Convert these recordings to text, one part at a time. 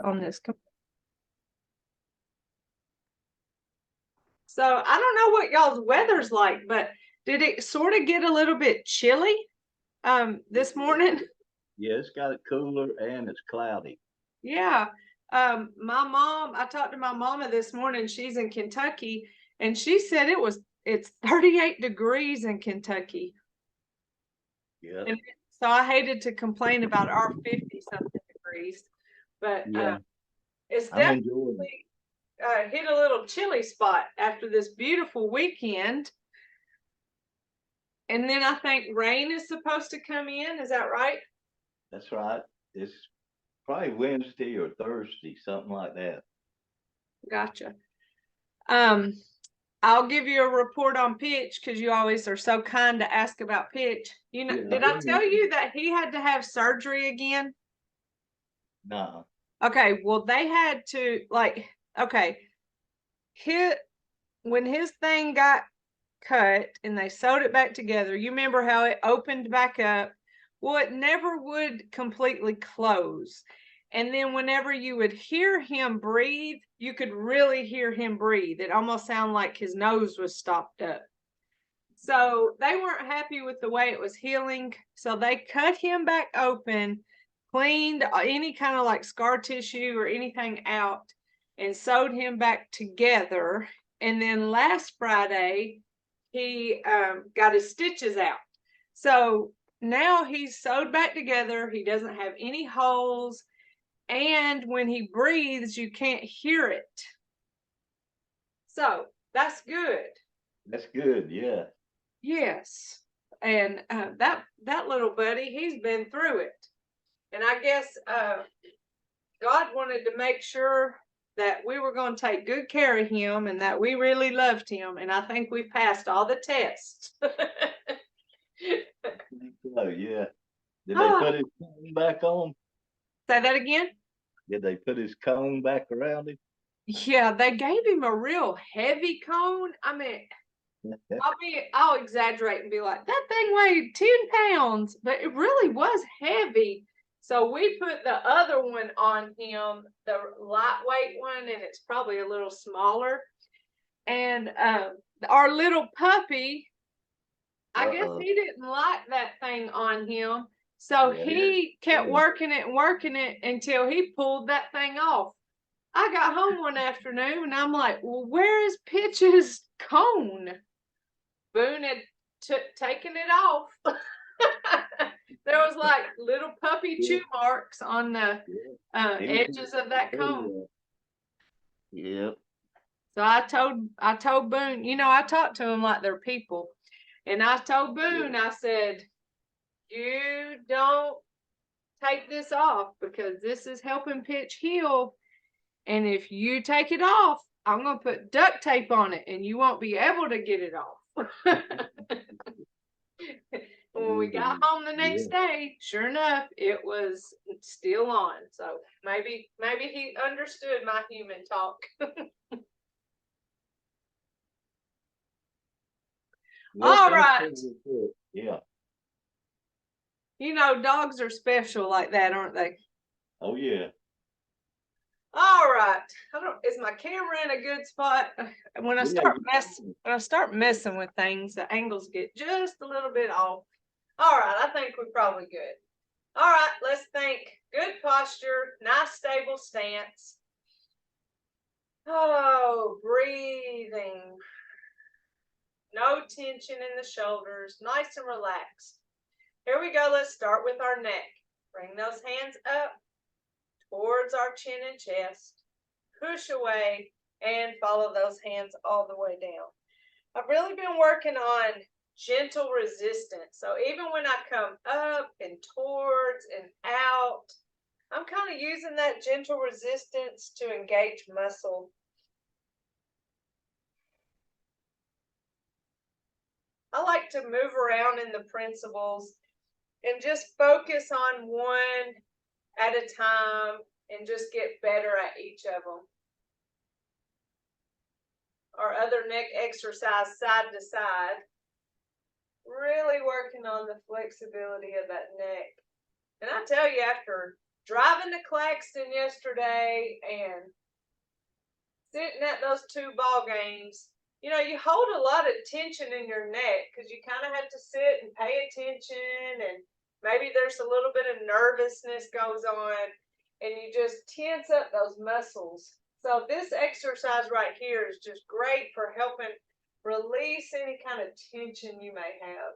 on this. So I don't know what y'all's weather's like, but did it sort of get a little bit chilly this morning? Yeah, it's got it cooler and it's cloudy. Yeah. I talked to my mama this morning. She's in Kentucky, and she said it's 38 degrees in Kentucky. Yeah. And so I hated to complain about our 50 something degrees, but Yeah. it's I'm enjoying it. definitely hit a little chilly spot after this beautiful weekend. And then I think rain is supposed to come in. Is that right? That's right. It's probably Wednesday or Thursday, something like that. Gotcha. Um, I'll give you a report on Pitch because you always are so kind to ask about Pitch. You know, Yeah. did I tell you that he had to have surgery again? No. Okay, well, they had to okay, when his thing got cut and they sewed it back together, you remember how it opened back up? Well, it never would completely close. And then whenever you would hear him breathe, you could really hear him breathe. It almost sounded like his nose was stopped up. So they weren't happy with the way it was healing. So they cut him back open, cleaned any kind of like scar tissue or anything out, and sewed him back together. And then last Friday, he got his stitches out. So now he's sewed back together. He doesn't have any holes. And when he breathes, you can't hear it. So that's good. That's good. Yeah. Yes. And that little buddy, he's been through it. And I guess God wanted to make sure that we were going to take good care of him and that we really loved him. And I think we passed all the tests. So, yeah. Did they put his cone back on? Say that again? Did they put his cone back around him? Yeah, they gave him a real heavy cone. I mean, I'll exaggerate and be like, that thing weighed 10 pounds, but it really was heavy. So we put the other one on him, the lightweight one, and it's probably a little smaller. And our little puppy, I guess he didn't like that thing on him. So he kept working it until he pulled that thing off. I got home one afternoon and I'm like, well, where is Pitch's cone? Boone had taken it off. There was like little puppy chew marks on the edges of that cone. Yep. So I told Boone, you know, I talked to them like they're people. And I told Boone, I said, you don't take this off because this is helping Pitch heal. And if you take it off, I'm going to put duct tape on it and you won't be able to get it off. When we got home the next day, sure enough, it was still on. So maybe he understood my human talk. All right. Yeah. You know, dogs are special like that, aren't they? Oh yeah. All right. Is my camera in a good spot? When I start messing with things, the angles get just a little bit off. All right, I think we're probably good. All right, let's think. Good posture, nice stable stance. Oh, breathing. No tension in the shoulders, nice and relaxed. Here we go. Let's start with our neck. Bring those hands up towards our chin and chest. Push away and follow those hands all the way down. I've really been working on gentle resistance. So even when I come up and towards and out, I'm kind of using that gentle resistance to engage muscle. I like to move around in the principles and just focus on one at a time and just get better at each of them. Our other neck exercise, side to side. Really working on the flexibility of that neck. And I tell you, after driving to Claxton yesterday and sitting at those 2 ball games, you know, you hold a lot of tension in your neck because you kind of have to sit and pay attention, and maybe there's a little bit of nervousness goes on, and you just tense up those muscles. So this exercise right here is just great for helping release any kind of tension you may have.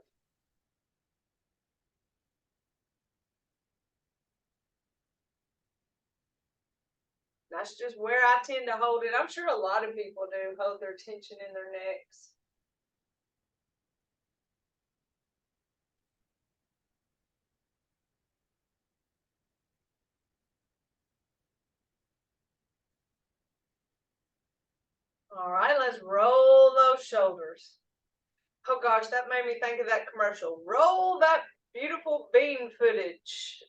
That's just where I tend to hold it. I'm sure a lot of people do hold their tension in their necks. All right, let's roll those shoulders. Oh gosh, that made me think of that commercial. Roll that beautiful bean footage.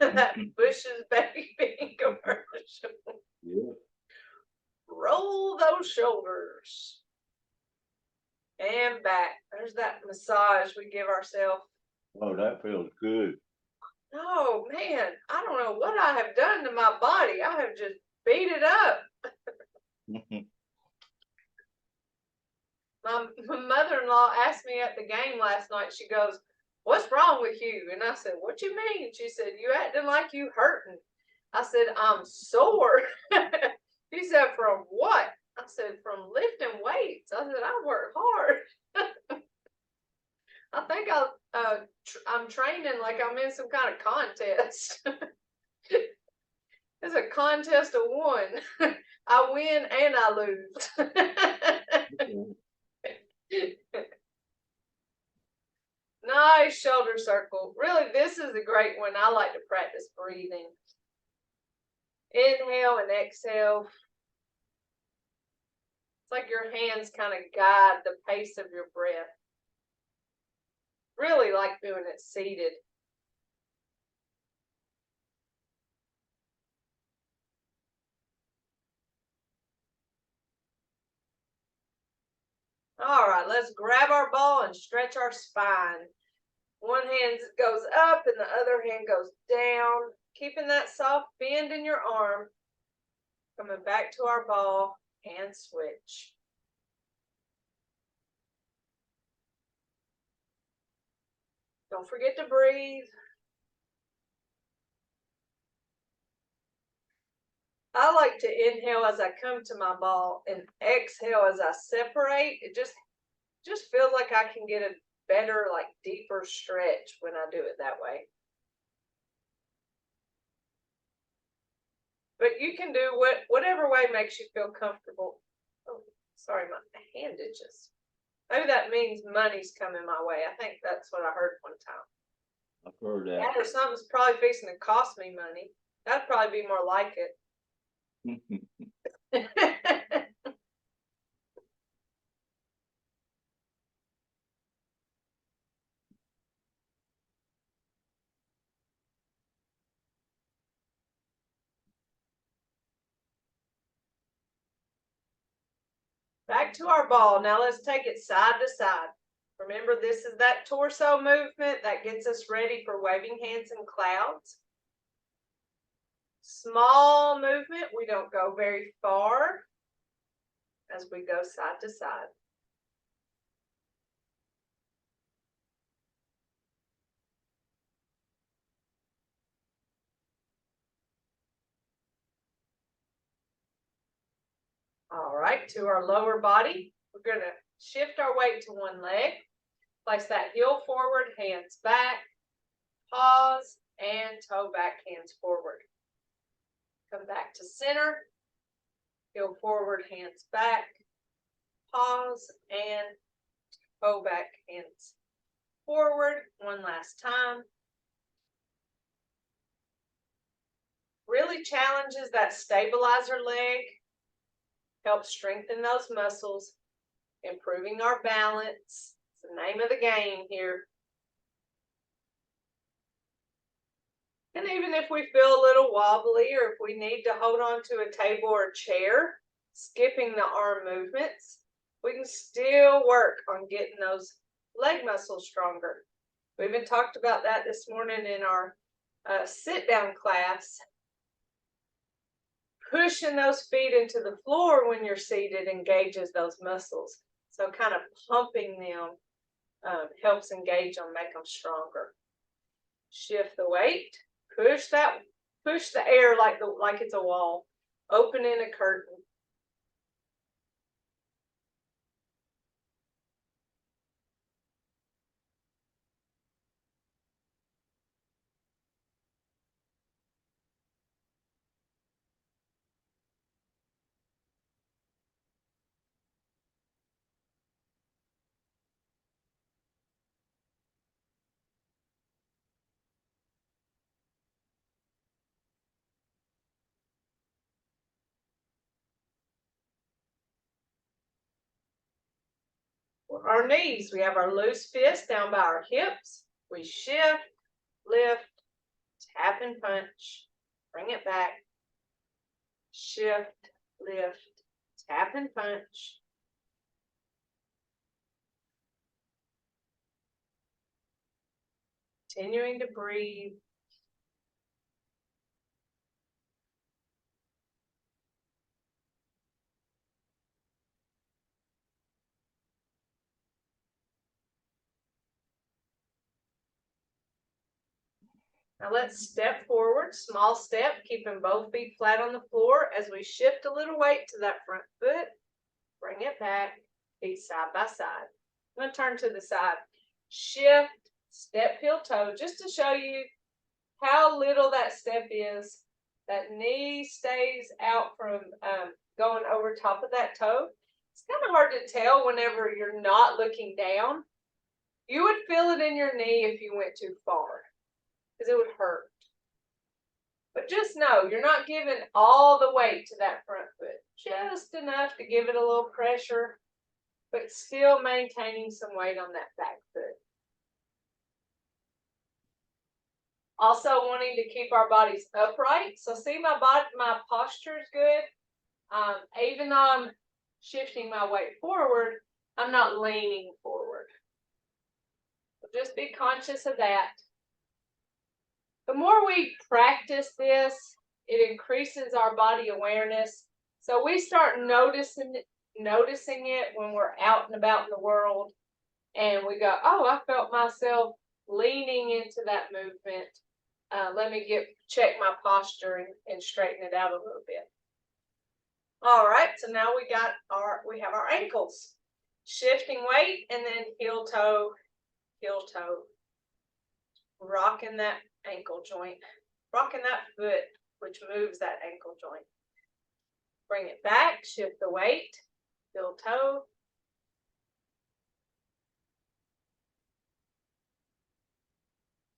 That Bush's baby bean commercial. Yeah. Roll those shoulders. And back. There's that massage we give ourselves. Oh, that feels good. Oh man, I don't know what I have done to my body. I have just beat it up. My mother-in-law asked me at the game last night, she goes, "What's wrong with you?" And I said, "What you mean?" She said, "You acting like you hurting." I said, "I'm sore." She said, "From what?" I said, "From lifting weights." I said, "I work hard." I think I'm training like I'm in some kind of contest. It's a contest of one. I win and I lose. Nice shoulder circle. Really, this is a great one. I like to practice breathing. Inhale and exhale. It's like your hands kind of guide the pace of your breath. Really like doing it seated. All right, let's grab our ball and stretch our spine. One hand goes up and the other hand goes down, keeping that soft bend in your arm. Coming back to our ball and switch. Don't forget to breathe. I like to inhale as I come to my ball and exhale as I separate. It just feels like I can get a better, like deeper stretch when I do it that way. But you can do whatever way makes you feel comfortable. Oh, sorry, my hand itches. Maybe that means money's coming my way. I think that's what I heard one time. I've heard that. Yeah, or something's probably fixing to cost me money. That'd probably be more like it. Back to our ball. Now let's take it side to side. Remember, this is that torso movement that gets us ready for waving hands and clouds. Small movement. We don't go very far as we go side to side. All right, to our lower body, we're going to shift our weight to one leg. Place that heel forward, hands back, pause, and toe back, hands forward. Come back to center, heel forward, hands back, pause, and toe back, hands forward. One last time. Really challenges that stabilizer leg, helps strengthen those muscles, improving our balance. It's the name of the game here. And even if we feel a little wobbly or if we need to hold on to a table or chair, skipping the arm movements, we can still work on getting those leg muscles stronger. We even talked about that this morning in our sit down class, pushing those feet into the floor when you're seated engages those muscles. So kind of pumping them helps engage them, make them stronger. Shift the weight, push the air like it's a wall, opening a curtain. Our knees, we have our loose fist down by our hips. We shift, lift, tap and punch, bring it back, shift, lift, tap and punch. Continuing to breathe. Now let's step forward, small step, keeping both feet flat on the floor as we shift a little weight to that front foot. Bring it back, feet side by side. I'm going to turn to the side. Shift, step, heel, toe, just to show you how little that step is. That knee stays out from going over top of that toe. It's kind of hard to tell whenever you're not looking down. You would feel it in your knee if you went too far, because it would hurt. But just know you're not giving all the weight to that front foot, just enough to give it a little pressure, but still maintaining some weight on that back foot. Also wanting to keep our bodies upright. So see my posture is good. Even though I'm shifting my weight forward, I'm not leaning forward. So just be conscious of that. The more we practice this, it increases our body awareness. So we start noticing it when we're out and about in the world, and we go, oh, I felt myself leaning into that movement. Let me check my posture and straighten it out a little bit. All right, so now we have our ankles. Shifting weight and then heel toe, rocking that ankle joint, rocking that foot, which moves that ankle joint. Bring it back, shift the weight, heel toe.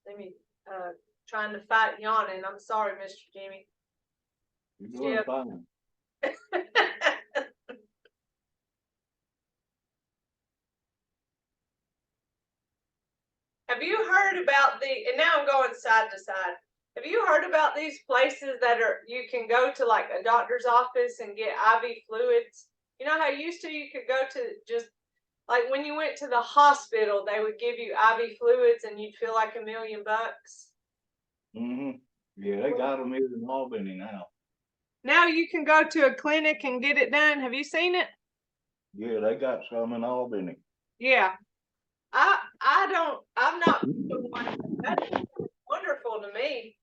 Let me trying to fight yawning. I'm sorry, Mr. Jimmy. You're doing fine. Have you heard about and now I'm going side to side. Have you heard about these places that you can go to, like a doctor's office and get IV fluids? You know how you could go to just like when you went to the hospital, they would give you IV fluids and you'd feel like $1 million. Yeah, they got them here in Albany now. Now you can go to a clinic and get it done. Have you seen it? Yeah, they got some in Albany. Yeah. I'm not. That's wonderful to me.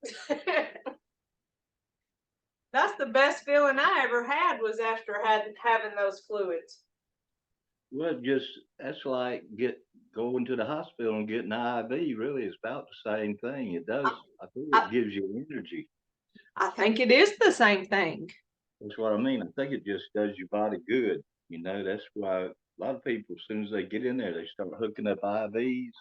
That's the best feeling I ever had, was after having those fluids. Well, that's like going to the hospital and getting an IV. Really, it's about the same thing. It does. I think it gives you energy. I think it is the same thing. That's what I mean. I think it just does your body good. You know, that's why a lot of people, as soon as they get in there, they start hooking up IVs.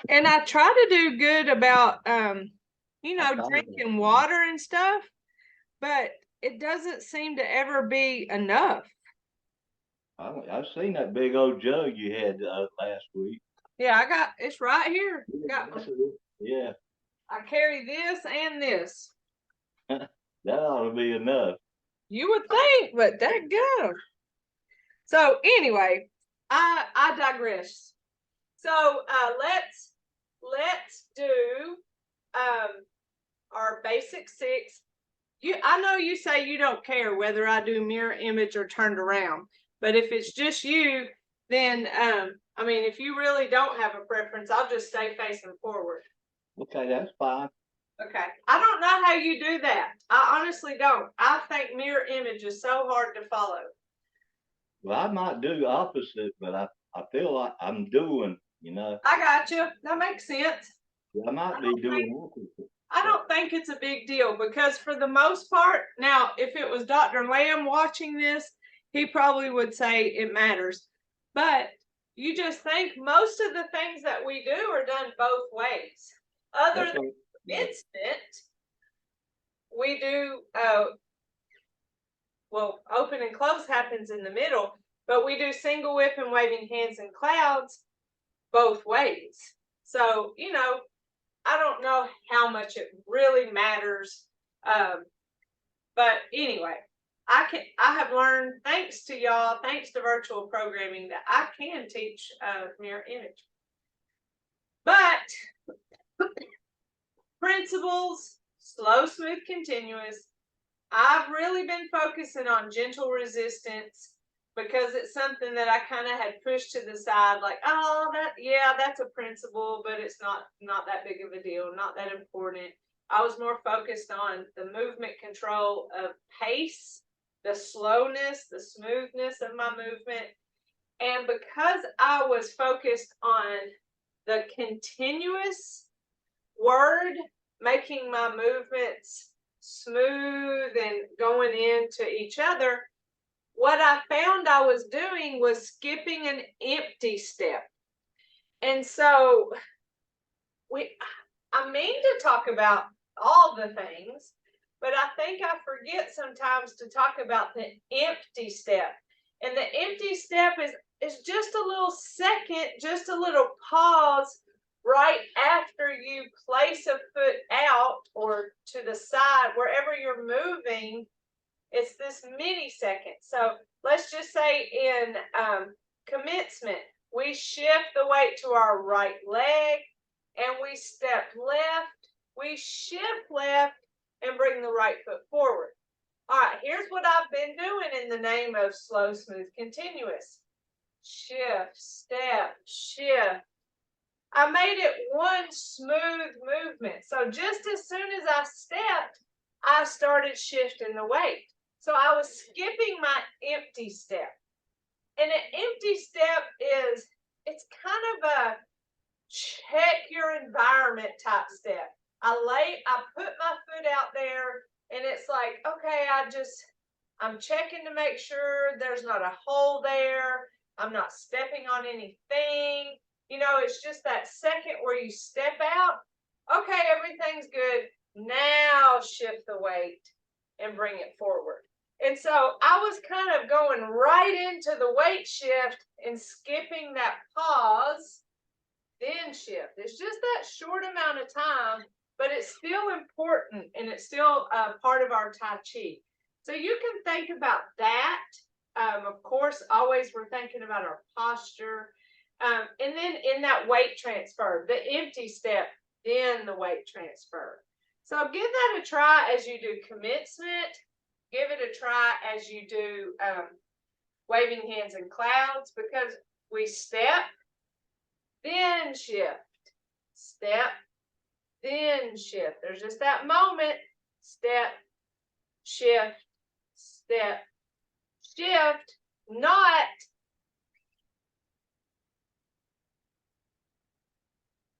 And I try to do good about, drinking water and stuff, but it doesn't seem to ever be enough. I've seen that big old jug you had last week. Yeah, it's right here. Yeah. I carry this and this. That ought to be enough. You would think, but that go. So anyway, I digress. So let's do our basic 6. I know you say you don't care whether I do mirror image or turned around, but if it's just you, then I mean, if you really don't have a preference, I'll just stay facing forward. Okay, that's fine. Okay. I don't know how you do that. I honestly don't. I think mirror image is so hard to follow. Well, I might do opposite, but I feel like I'm doing, you know. I got you. That makes sense. I might be doing opposite. I don't think it's a big deal because for the most part, now, if it was Dr. Lamb watching this, he probably would say it matters. But you just think most of the things that we do are done both ways. Other than commencement, we do, well, open and close happens in the middle, but we do single whip and waving hands and clouds both ways. So, you know, I don't know how much it really matters. But anyway, I have learned, thanks to y'all, thanks to virtual programming, that I can teach mirror image. But principles, slow, smooth, continuous. I've really been focusing on gentle resistance because it's something that I kind of had pushed to the side, like, oh, that's a principle, but it's not that big of a deal, not that important. I was more focused on the movement control of pace, the slowness, the smoothness of my movement. And because I was focused on the continuous word, making my movements smooth and going into each other, what I found I was doing was skipping an empty step. And so I mean to talk about all the things, but I think I forget sometimes to talk about the empty step. And the empty step is just a little second, just a little pause right after you place a foot out or to the side, wherever you're moving. It's this millisecond. So let's just say in commencement, we shift the weight to our right leg and we step left, we shift left and bring the right foot forward. All right, here's what I've been doing in the name of slow, smooth, continuous. Shift, step, shift. I made it one smooth movement. So just as soon as I stepped, I started shifting the weight. So I was skipping my empty step. And an empty step it's kind of a check your environment type step. I put my foot out there and it's like, okay, I'm checking to make sure there's not a hole there. I'm not stepping on anything. You know, it's just that second where you step out. Okay, everything's good. Now shift the weight and bring it forward. And so I was kind of going right into the weight shift and skipping that pause, then shift. It's just that short amount of time, but it's still important and it's still part of our Tai Chi. So you can think about that. Of course, always we're thinking about our posture. And then in that weight transfer, the empty step, then the weight transfer. So give that a try as you do commencement. Give it a try as you do waving hands and clouds, because we step, then shift, step, then shift. There's just that moment, step, shift, step, shift, not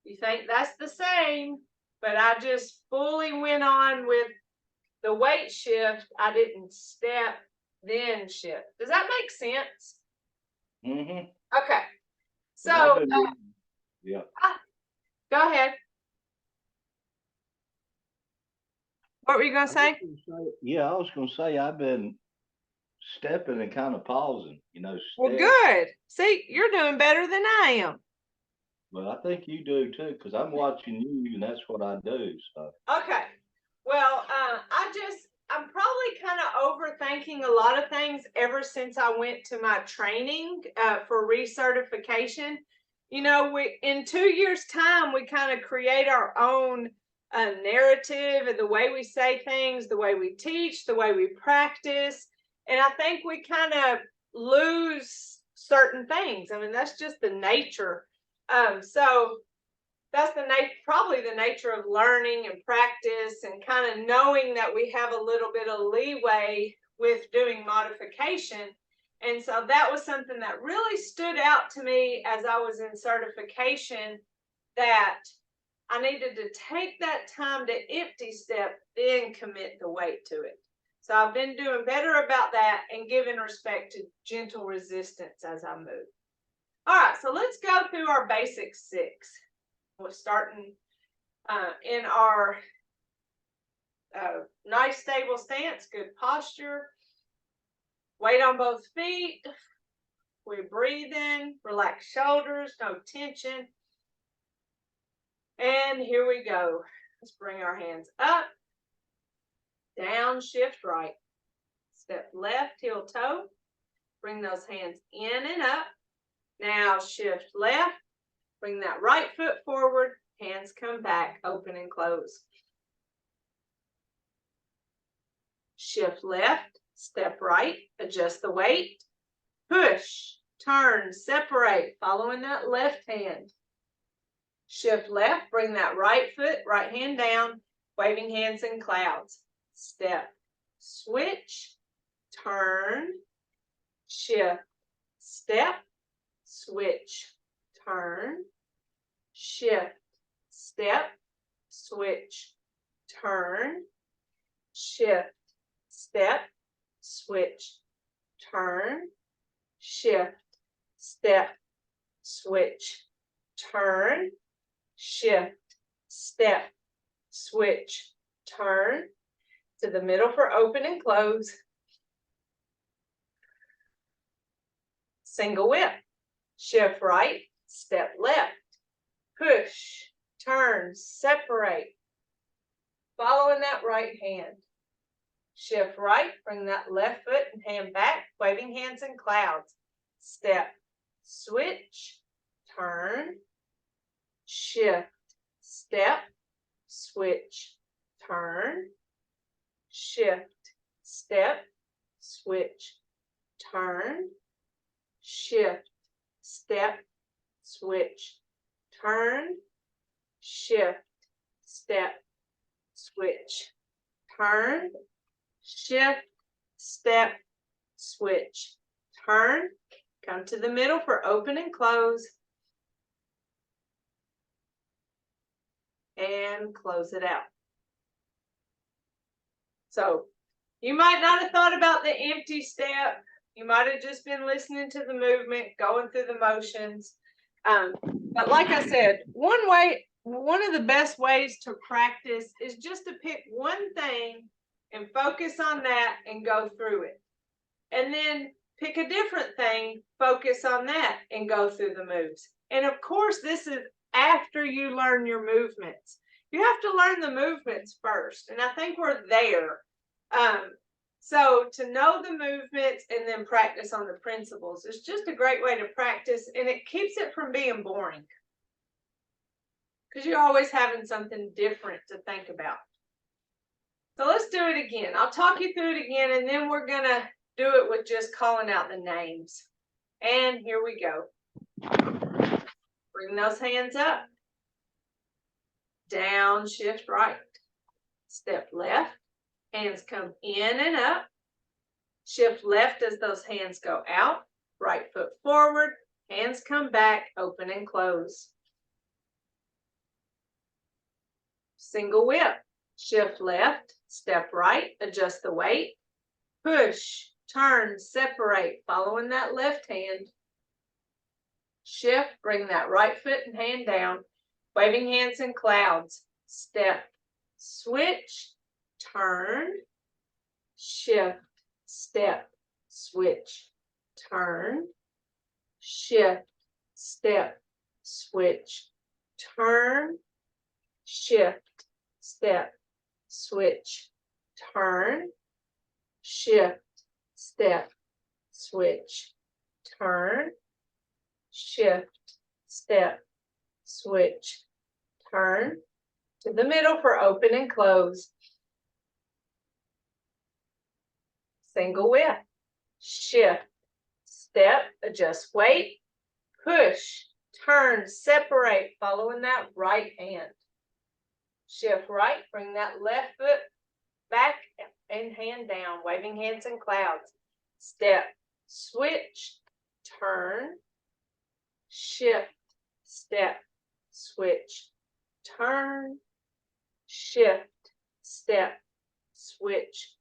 you think that's the same, but I just fully went on with the weight shift. I didn't step, then shift. Does that make sense? Mm-hmm. Okay. So, yeah. Go ahead. What were you going to say? I was going to say I've been stepping and kind of pausing, you know. Well, good. See, you're doing better than I am. Well, I think you do too, because I'm watching you, and that's what I do. So. Okay. Well, I'm probably kind of overthinking a lot of things ever since I went to my training for recertification. you know, we in 2 years' time, we kind of create our own narrative and the way we say things, the way we teach, the way we practice. And I think we kind of lose certain things. I mean, that's just the nature. So that's probably the nature of learning and practice, and kind of knowing that we have a little bit of leeway with doing modification. And so that was something that really stood out to me as I was in certification, that I needed to take that time to empty step, then commit the weight to it. So I've been doing better about that and giving respect to gentle resistance as I move. All right, so let's go through our basic 6. We're starting in our nice stable stance, good posture, weight on both feet. We breathe in, relax shoulders, no tension. And here we go. Let's bring our hands up, down, shift right. Step left, heel toe. Bring those hands in and up. Now shift left. Bring that right foot forward. Hands come back, open and close. Shift left, step right, adjust the weight. Push, turn, separate, following that left hand. Shift left, bring that right foot, right hand down, waving hands in clouds. Step, switch, turn, shift, step, switch, turn, shift, step, switch, turn, shift, step, switch, turn, shift, step, switch, turn, shift, step, switch, turn. To the middle for open and close. Single whip. Shift right, step left. Push, turn, separate. Following that right hand. Shift right, bring that left foot and hand back, waving hands in clouds. Step, switch, turn, shift, step, switch, turn, shift, step, switch, turn, shift, step, switch, turn, shift, step, switch, turn, shift, step, switch, turn. Come to the middle for open and close. And close it out. So you might not have thought about the empty step. You might have just been listening to the movement, going through the motions. But like I said, one of the best ways to practice is just to pick one thing and focus on that and go through it. And then pick a different thing, focus on that and go through the moves. And of course, this is after you learn your movements. You have to learn the movements first. And I think we're there. So to know the movements and then practice on the principles is just a great way to practice, and it keeps it from being boring, because you're always having something different to think about. So let's do it again. I'll talk you through it again, and then we're going to do it with just calling out the names. And here we go. Bring those hands up. Down, shift right. Step left. Hands come in and up. Shift left as those hands go out. Right foot forward. Hands come back, open and close. Single whip. Shift left. Step right. Adjust the weight. Push. Turn. Separate. Following that left hand. Shift. Bring that right foot and hand down. Waving hands in clouds. Step. Switch. Turn, shift, step, switch, turn, shift, step, switch, turn, shift, step, switch, turn, shift, step, switch, turn, shift, step, switch, turn to the middle for open and close. Single whip, shift, step, adjust weight, push, turn, separate, following that right hand. Shift right, bring that left foot back and hand down, waving hands in clouds. Step, switch, turn, shift, step, switch, turn, shift, step, switch,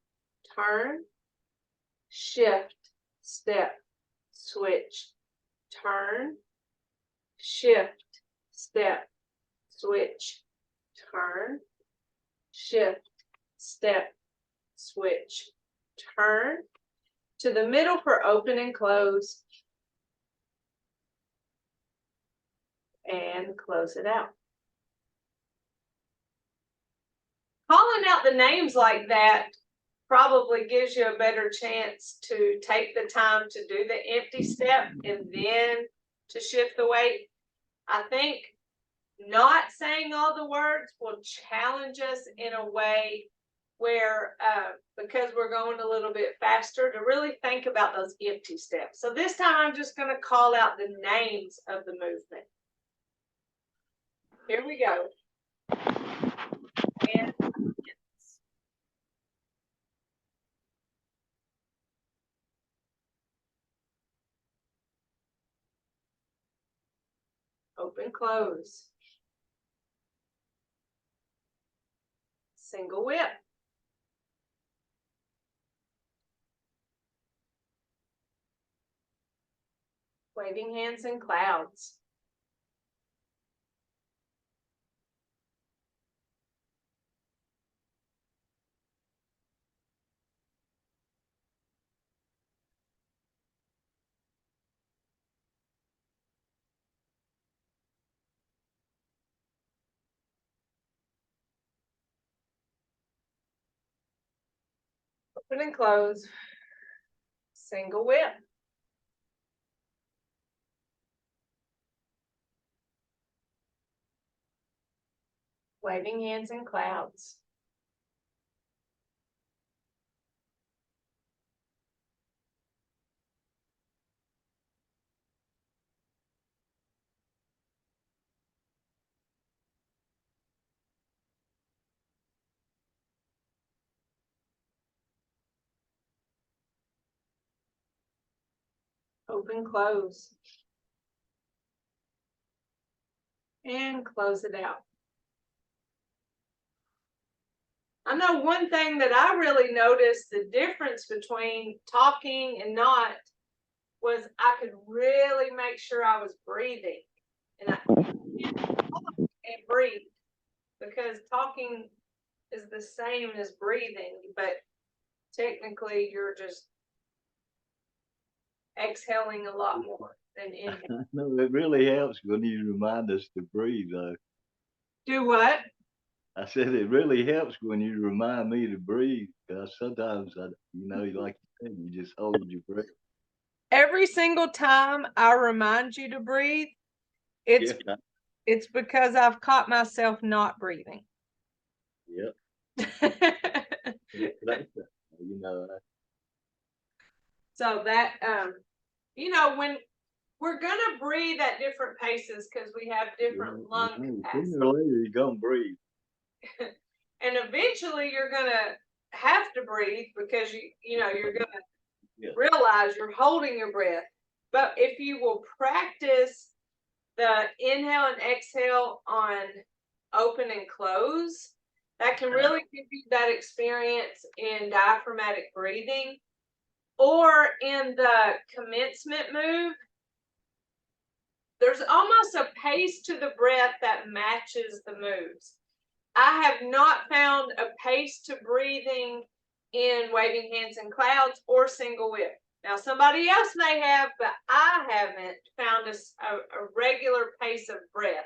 turn, shift, step, switch, turn, shift, step, switch, turn, shift, step, switch, turn to the middle for open and close, and close it out. Calling out the names like that probably gives you a better chance to take the time to do the empty step and then to shift the weight. I think not saying all the words will challenge us in a way where, because we're going a little bit faster, to really think about those empty steps. So this time I'm just going to call out the names of the movement. Here we go. And open, close. Single whip. Waving hands in clouds. Open and close. Single whip. Waving hands in clouds. Open, close. And close it out. I know one thing that I really noticed the difference between talking and not was I could really make sure I was breathing and breathe, because talking is the same as breathing, but technically you're just exhaling a lot more than inhaling. No, it really helps when you remind us to breathe, though. Do what? I said it really helps when you remind me to breathe, because sometimes like you said, you just hold your breath. Every single time I remind you to breathe, it's Yeah. it's because I've caught myself not breathing. Yep. So that when we're gonna breathe at different paces because we have different lung capacity. Sooner or later you're gonna breathe. And eventually you're gonna have to breathe because you're gonna realize you're holding your breath. But if you will practice the inhale and exhale on open and close, that can really give you that experience in diaphragmatic breathing. Or in the commencement move, there's almost a pace to the breath that matches the moves. I have not found a pace to breathing in waving hands in clouds or single whip. Now, somebody else may have, but I haven't found a regular pace of breath.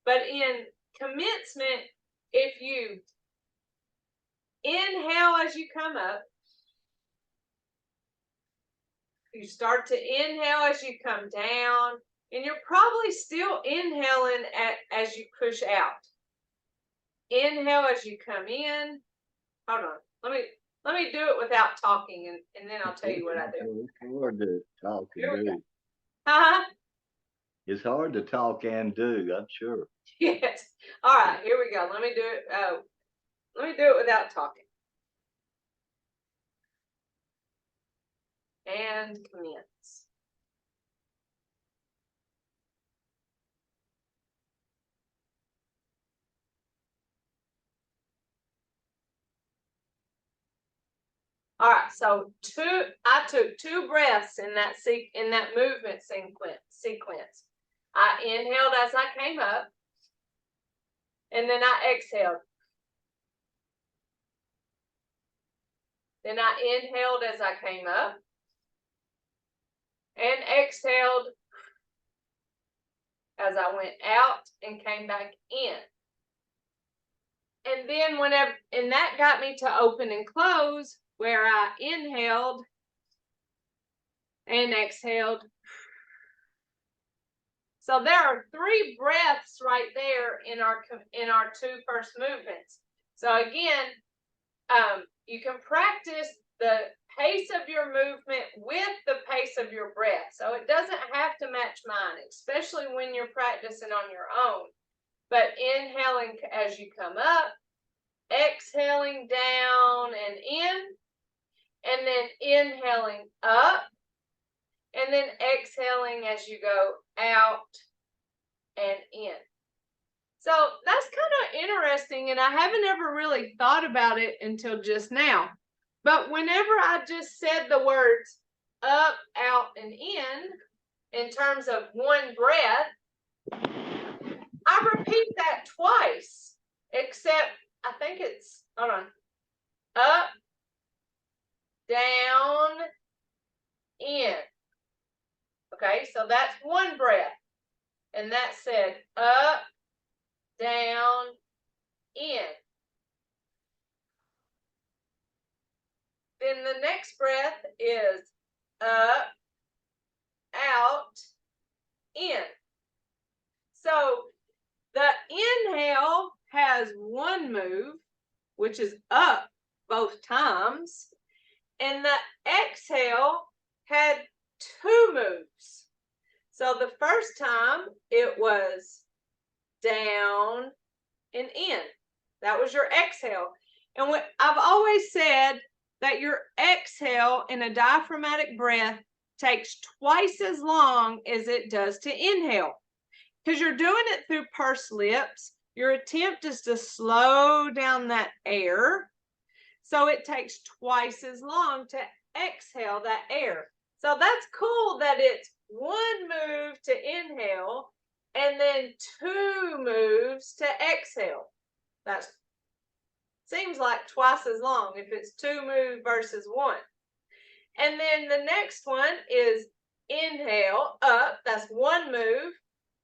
But in commencement, if you inhale as you come up, you start to inhale as you come down, And you're probably still inhaling as you push out. Inhale as you come in. Hold on. Let me do it without talking, and then I'll tell you what I do. It's hard to talk and do. Huh? It's hard to talk and do, I'm sure. Yes. All right, here we go. Let me do it. Let me do it without talking. And commence. All right, so I took 2 breaths in that movement sequence. I inhaled as I came up, and then I exhaled. Then I inhaled as I came up, and exhaled as I went out and came back in. And then and that got me to open and close, where I inhaled and exhaled. So there are 3 breaths right there in our 2 first movements. So again, you can practice the pace of your movement with the pace of your breath. So it doesn't have to match mine, especially when you're practicing on your own. But inhaling as you come up, exhaling down and in, and then inhaling up, and then exhaling as you go out and in. So that's kind of interesting, and I haven't ever really thought about it until just now. But whenever I just said the words up, out, and in terms of one breath, I repeat that twice, except I think it's, hold on, up, down, in. Okay, so that's one breath. And that said up, down, in. Then the next breath is up, out, in. So the inhale has one move, which is up both times, and the exhale had 2 moves. So the first time it was down and in. That was your exhale. And I've always said that your exhale in a diaphragmatic breath takes twice as long as it does to inhale, because you're doing it through pursed lips. Your attempt is to slow down that air. So it takes twice as long to exhale that air. So that's cool that it's 1 move to inhale and then 2 moves to exhale. That seems like twice as long if it's 2 moves versus 1. And then the next one is inhale, up, that's 1 move.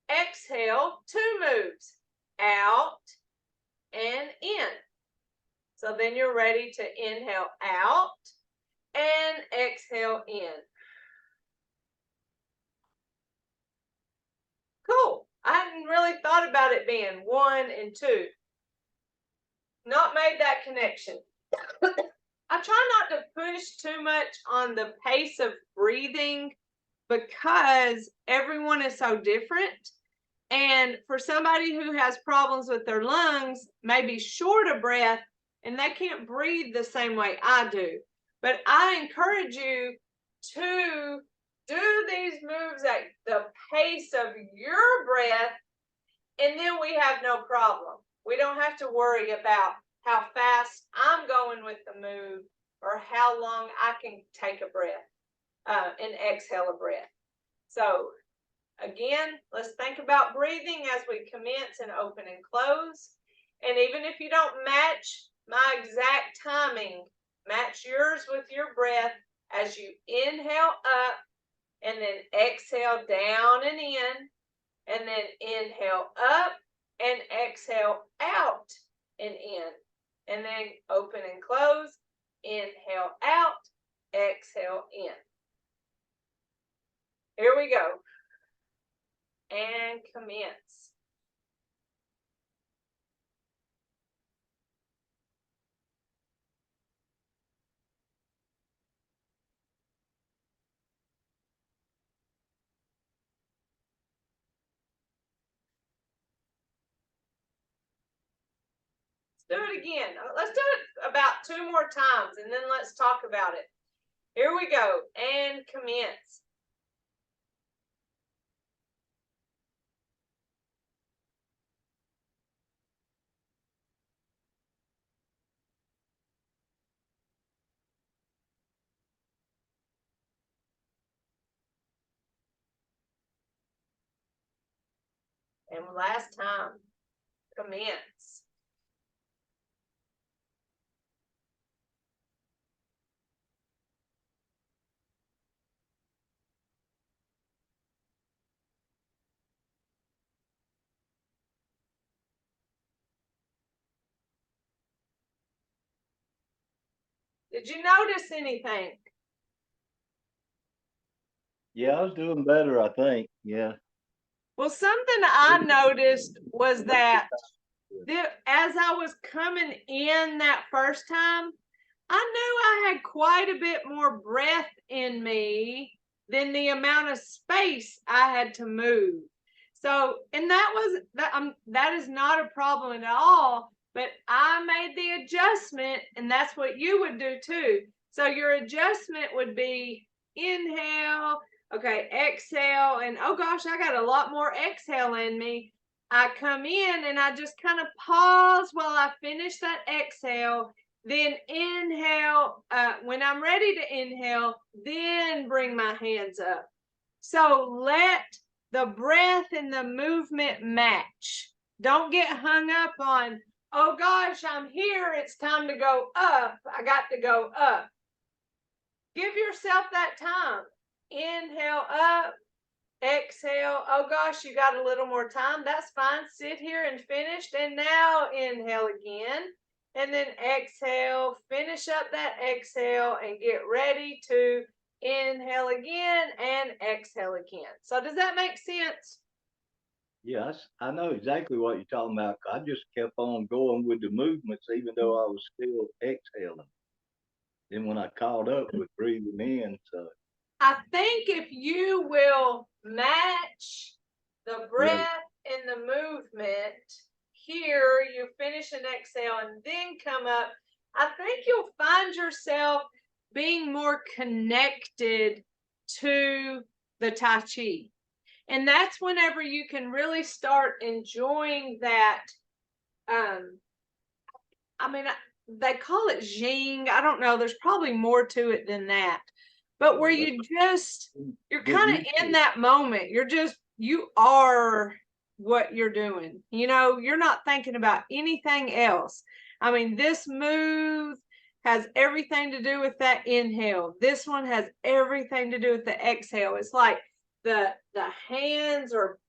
Exhale, 2 moves, out and in. So then you're ready to inhale out and exhale in. Cool. I hadn't really thought about it being 1 and 2. Not made that connection. I try not to push too much on the pace of breathing, because everyone is so different. And for somebody who has problems with their lungs, maybe short of breath, and they can't breathe the same way I do. But I encourage you to do these moves at the pace of your breath, and then we have no problem. We don't have to worry about how fast I'm going with the move or how long I can take a breath and exhale a breath. So again, let's think about breathing as we commence and open and close. And even if you don't match my exact timing, match yours with your breath as you inhale up and then exhale down and in, and then inhale up and exhale out and in, and then open and close, inhale out, exhale in. Here we go. and commence. Do it again. Let's do it about 2 more times and then let's talk about it. Here we go. And commence. And last time. Commence. Did you notice anything? Yeah, I was doing better, I think. Yeah. Well, something I noticed was that as I was coming in that first time, I knew I had quite a bit more breath in me than the amount of space I had to move. So, and that is not a problem at all, but I made the adjustment, and that's what you would do too. So your adjustment would be inhale, okay, exhale, and oh gosh, I got a lot more exhale in me. I come in and I just kind of pause while I finish that exhale, then inhale. When I'm ready to inhale, then bring my hands up. So let the breath and the movement match. Don't get hung up on, oh gosh, I'm here. It's time to go up. I got to go up. Give yourself that time. Inhale up, exhale. Oh gosh, you got a little more time. That's fine. Sit here and finish. And now inhale again. And then exhale. Finish up that exhale and get ready to inhale again and exhale again. So does that make sense? Yes, I know exactly what you're talking about. I just kept on going with the movements, even though I was still exhaling. Then when I caught up with breathing in, so I think if you will match the yeah, breath and the movement, here you finish an exhale and then come up, I think you'll find yourself being more connected to the Tai Chi. And that's whenever you can really start enjoying that. I mean, they call it Jing. I don't know. There's probably more to it than that. But where but you're get kind of used to in it. that moment. You are what you're doing. You're not thinking about anything else. I mean, this move has everything to do with that inhale. This one has everything to do with the exhale. It's like the hands are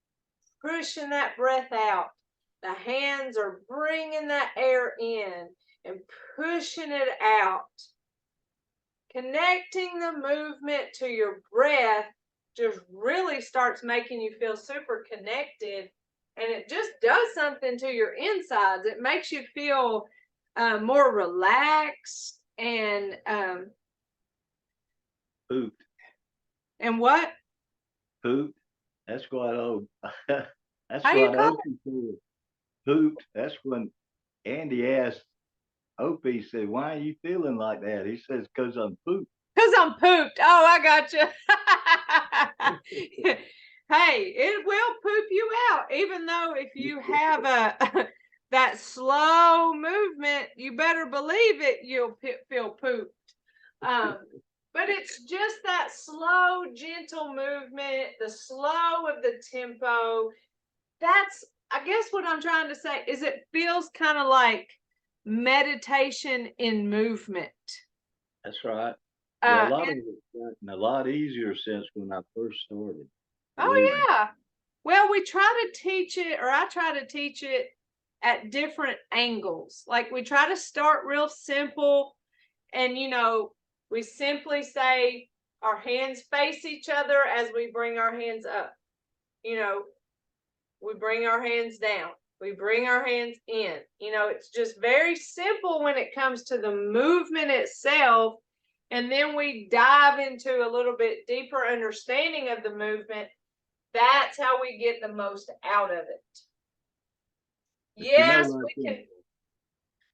pushing that breath out. The hands are bringing that air in and pushing it out. Connecting the movement to your breath just really starts making you feel super connected, and it just does something to your insides. It makes you feel more relaxed Poop, and what? poop. That's what that's How you what call Opie said. Pooped. That's when Andy asked Opie, said, "Why are you feeling like that?" He says, "Cause I'm pooped." Because I'm pooped. Oh, I got you. Hey, it will poop you out, even though if you have that slow movement, you better believe it, you'll feel pooped. But it's just that slow, gentle movement, the slow of the tempo. That's, I guess, what I'm trying to say is it feels kind of like meditation in movement. That's right. Yeah, a Uh, lot of it's gotten a lot easier since when I first started. Believe Oh me. yeah. Well, we try to teach it, or I try to teach it at different angles. Like we try to start real simple, and we simply say our hands face each other as we bring our hands up. You know, we bring our hands down. We bring our hands in. You know, it's just very simple when it comes to the movement itself. And then we dive into a little bit deeper understanding of the movement. That's how we get the most out of it. Yes, we can.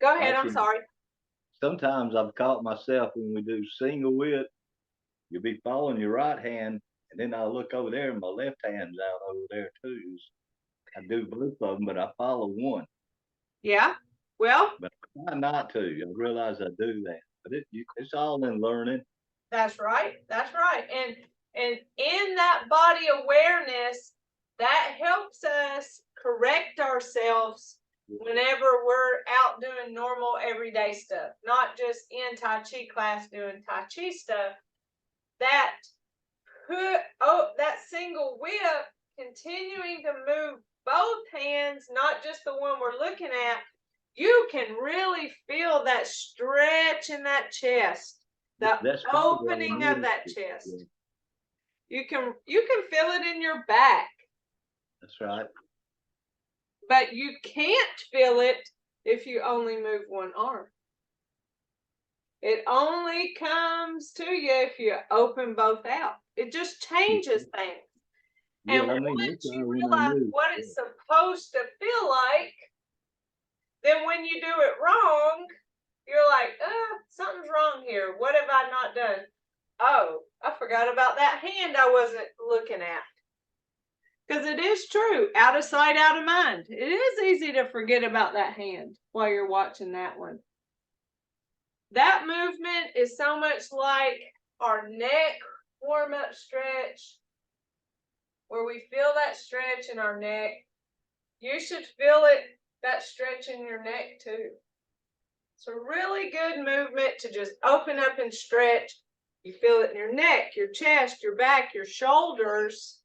Go ahead. I'm sorry. Sometimes I've caught myself when we do single whip, you'll be following your right hand, and then I'll look over there and my left hand's out over there too. I do both of them, but I follow one. Yeah. Well, but I try not to. I realize I do that, but it's all in learning. That's right. That's right. And in that body awareness, that helps us correct ourselves whenever we're out doing normal everyday stuff, not just in Tai Chi class doing Tai Chi stuff. That single whip, continuing to move both hands, not just the one we're looking at, you can really feel that stretch in that chest, the opening of that chest. You can feel it in your back. That's right. But you can't feel it if you only move one arm. It only comes to you if you open both out. It just changes things. Yeah, and once you realize what it's supposed to feel like, then when you do it wrong, you're like, something's wrong here. What have I not done? Oh, I forgot about that hand I wasn't looking at. Because it is true, out of sight, out of mind. It is easy to forget about that hand while you're watching that one. That movement is so much like our neck warm-up stretch, where we feel that stretch in our neck. You should feel that stretch in your neck too. It's a really good movement to just open up and stretch. You feel it in your neck, your chest, your back, your shoulders,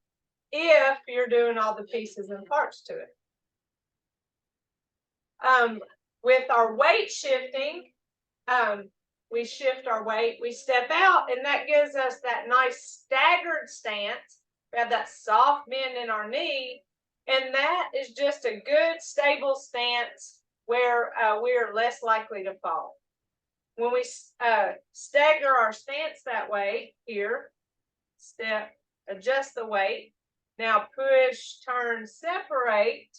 if you're doing all the pieces and parts to it. With our weight shifting, we shift our weight, we step out, and that gives us that nice staggered stance. We have that soft bend in our knee, and that is just a good, stable stance where we are less likely to fall. When we stagger our stance that way, here, step, adjust the weight. Now push, turn, separate.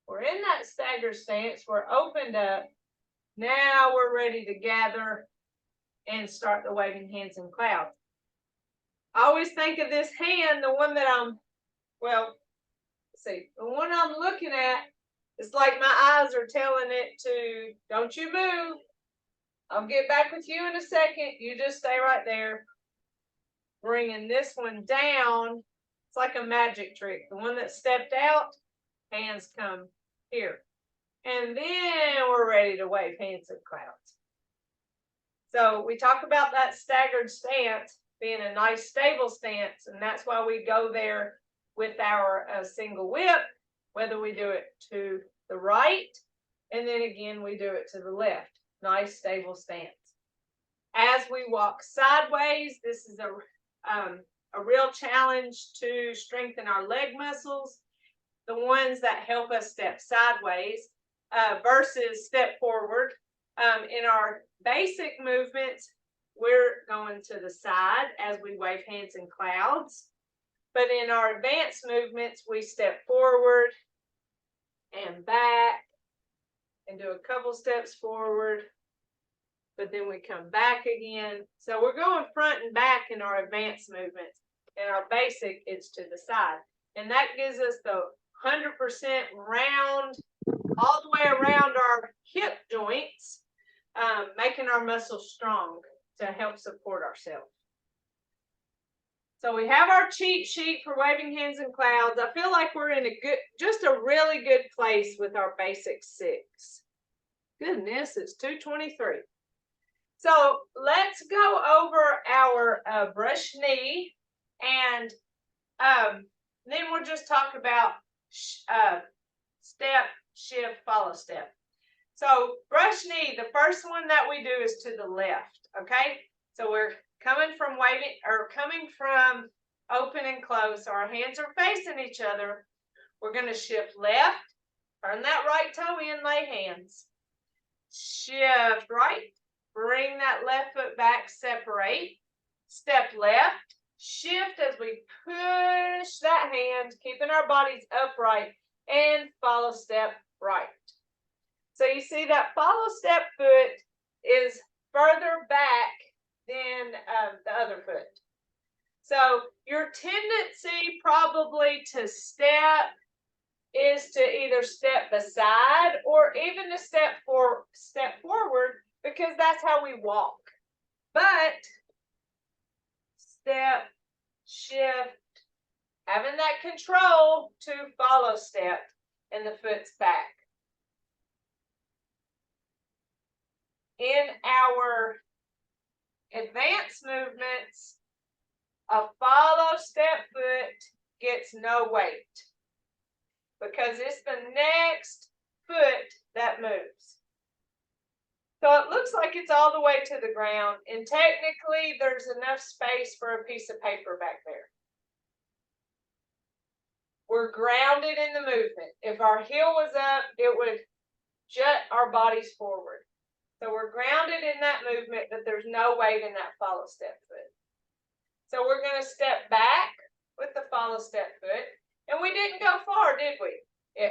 We're in that stagger stance. We're opened up. Now we're ready to gather and start the waving hands in clouds. I always think of this hand, the one that the one I'm looking at, it's like my eyes are telling it to, don't you move. I'll get back with you in a second. You just stay right there. Bringing this one down. It's like a magic trick. The one that stepped out, hands come here. And then we're ready to wave hands in clouds. So we talk about that staggered stance being a nice stable stance, and that's why we go there with our single whip, whether we do it to the right, and then again we do it to the left. Nice stable stance. As we walk sideways, this is a real challenge to strengthen our leg muscles, the ones that help us step sideways versus step forward. In our basic movements, we're going to the side as we wave hands in clouds. But in our advanced movements, we step forward and back and do a couple steps forward, but then we come back again. So we're going front and back in our advanced movements. In our basic, it's to the side. And that gives us the 100% round, all the way around our hip joints, making our muscles strong to help support ourselves. So we have our cheat sheet for waving hands in clouds. I feel like we're in just a really good place with our basic 6. Goodness, it's 2:23. So let's go over our brush knee, and then we'll just talk about step, shift, follow step. So brush knee, the first one that we do is to the left, okay? So we're coming from open and close, so our hands are facing each other. We're going to shift left, turn that right toe in, lay hands. Shift right, bring that left foot back, separate. Step left, shift as we push that hand, keeping our bodies upright, and follow step right. So you see that follow step foot is further back than the other foot. So your tendency probably to step is to either step beside or even to step forward, because that's how we walk. But step, shift, having that control to follow step, and the foot's back. In our advanced movements, a follow step foot gets no weight because it's the next foot that moves. So it looks like it's all the way to the ground, and technically there's enough space for a piece of paper back there. We're grounded in the movement. If our heel was up, it would jut our bodies forward. So we're grounded in that movement, but there's no weight in that follow step foot. So we're going to step back with the follow step foot. And we didn't go far, did we?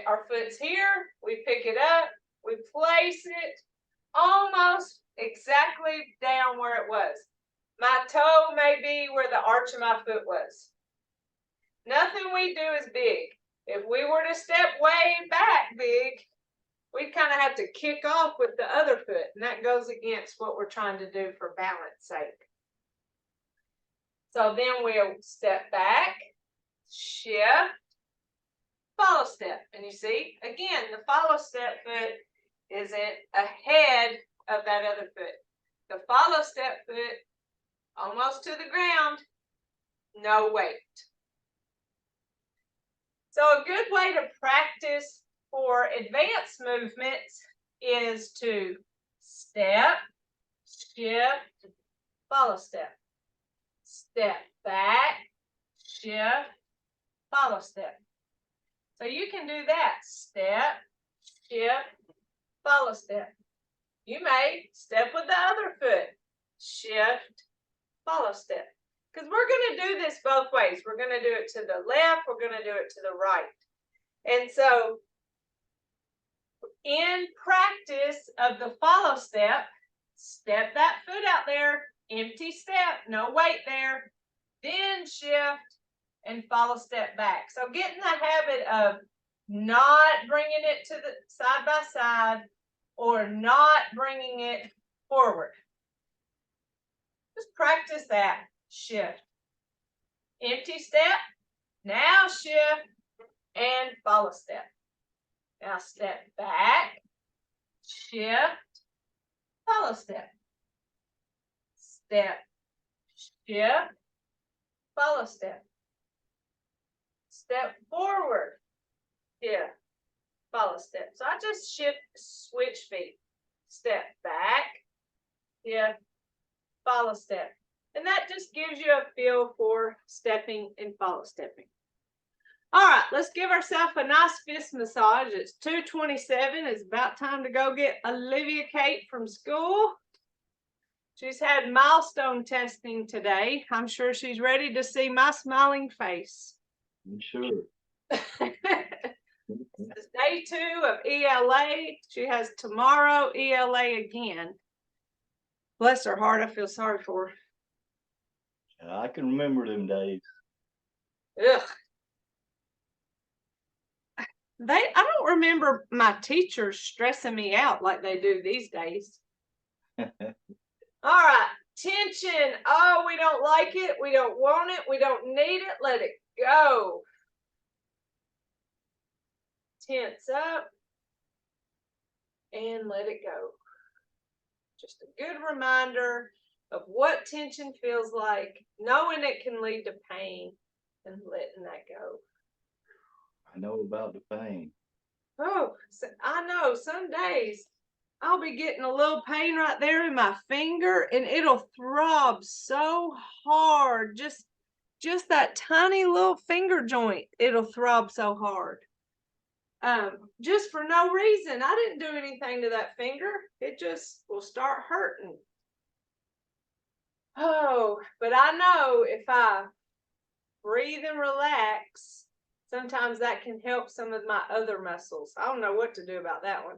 Our foot's here, we pick it up, we place it almost exactly down where it was. My toe may be where the arch of my foot was. Nothing we do is big. If we were to step way back big, we'd kind of have to kick off with the other foot, and that goes against what we're trying to do for balance sake. So then we'll step back, shift, follow step. And you see, again, the follow step foot isn't ahead of that other foot. The follow step foot, almost to the ground, no weight. So a good way to practice for advanced movements is to step, shift, follow step. Step back, shift, follow step. So you can do that. Step, shift, follow step. You may step with the other foot. Shift, follow step. Because we're going to do this both ways. We're going to do it to the left. We're going to do it to the right. And so in practice of the follow step, step that foot out there, empty step, no weight there, then shift and follow step back. So get in the habit of not bringing it to the side by side or not bringing it forward. Just practice that. Shift. Empty step, now shift and follow step. Now step back, shift, follow step. Step, shift, follow step. Step forward, shift, follow step. So I just switch feet. Step back, shift, follow step. And that just gives you a feel for stepping and follow stepping. All right, let's give ourselves a nice fist massage. It's 2:27. It's about time to go get Olivia Kate from school. She's had milestone testing today. I'm sure she's ready to see my smiling face. I'm sure. This is day 2 of ELA. She has tomorrow ELA again. Bless her heart, I feel sorry for her. I can remember them days. Ugh. I don't remember my teachers stressing me out like they do these days. All right, tension. Oh, we don't like it. We don't want it. We don't need it. Let it go. Tense up and let it go. Just a good reminder of what tension feels like, knowing it can lead to pain and letting that go. I know about the pain. Oh, so I know some days I'll be getting a little pain right there in my finger and it'll throb so hard. Just that tiny little finger joint, it'll throb so hard. just for no reason. I didn't do anything to that finger. It just will start hurting. Oh, but I know if I breathe and relax, sometimes that can help some of my other muscles. I don't know what to do about that one.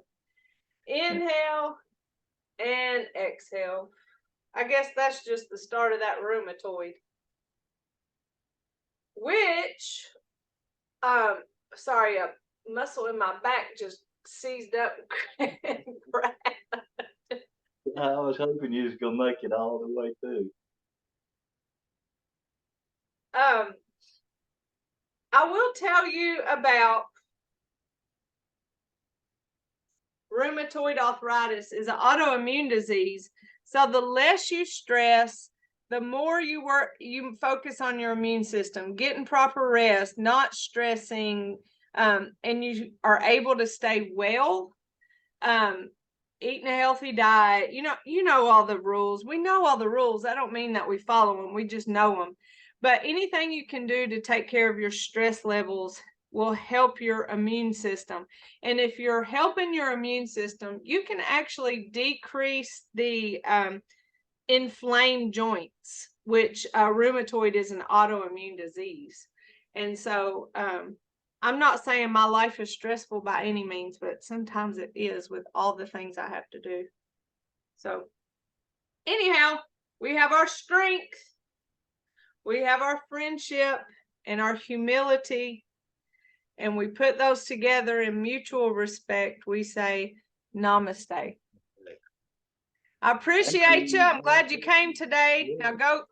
Inhale and exhale. I guess that's just the start of that rheumatoid. Which, sorry, a muscle in my back just seized up and cracked. I was hoping you was gonna make it all the way through. I will tell you about rheumatoid arthritis is an autoimmune disease. So the less you stress, the more you focus on your immune system, getting proper rest, not stressing, and you are able to stay well, eating a healthy diet. You know all the rules. We know all the rules. I don't mean that we follow them. We just know them. But anything you can do to take care of your stress levels will help your immune system. And if you're helping your immune system, you can actually decrease the inflamed joints, which rheumatoid is an autoimmune disease. And so I'm not saying my life is stressful by any means, but sometimes it is with all the things I have to do. So anyhow, we have our strength, we have our friendship and our humility, and we put those together in mutual respect. We say namaste. I appreciate you. I'm glad you came today. Now go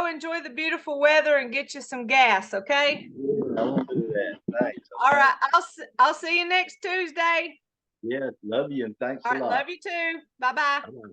enjoy the beautiful weather and get you some gas, okay? I won't do that. Thanks. All right. I'll see you next Tuesday. Yes, love you and thanks All a right, lot. love you too. Bye-bye. Bye-bye.